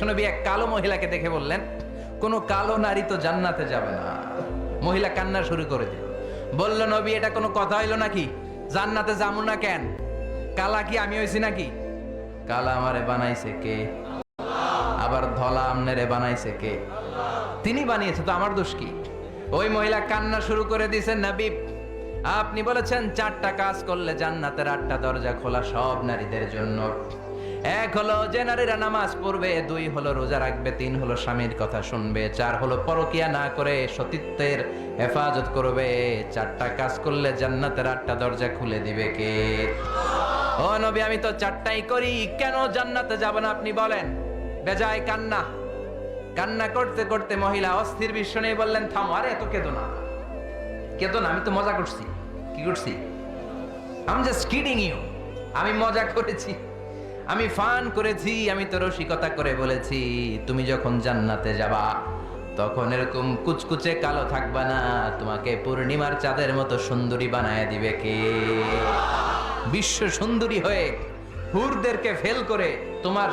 নবী এক কালো মহিলাকে দেখে বললেন, কোন কালো নারী তো জান্নাতে যাবে না। মহিলা কান্না শুরু করে দিল, বলল, নবী এটা কোনো কথা হইল নাকি? জান্নাতে যাবো না কেন? কালা কি আমি হইছি নাকি? কালা আমারে বানাইছে কে? আবার ধলা আমনেরে বানাইছে কে? তিনি বানিয়েছে, তো আমার দোষ কি? ওই মহিলা কান্না শুরু করে দিয়েছেন, নবী আপনি বলেছেন 4টা কাজ করলে জান্নাতের 8টা দরজা খোলা সব নারীদের জন্য। 1 হলো যে নারীরা নামাজ পড়বে, 2 হলো রোজা রাখবে, 3 হলো স্বামীর কথা শুনবে, 4 হলো পরকিয়া না করে সতীত্বের হেফাজত করবে। 4টা কাজ করলে জান্নাতের 8টা দরজা খুলে দিবে কে? ও নবী আমি তো 4টাই করি, কেন জান্নাতে যাব না আপনি বলেন? বেজায় কান্না। কান্না করতে করতে মহিলা অস্থির বিশ্ব নিয়ে বললেন, থামো, আরে এত কেঁদো না, কেঁদো না, আমি তো মজা করছি। কি করছি? I'm just kidding you. আমি মজা করেছি, আমি ফান করেছি, আমি তো রসিকতা করে বলেছি তুমি যখন জান্নাতে যাবা তখন এরকম কুচকুচে কালো থাকবা না, তোমাকে পূর্ণিমার চাঁদের মতো সুন্দরী বানায় দিবে কে? বিশ্ব সুন্দরী হয়ে হুরদেরকে ফেল করে তোমার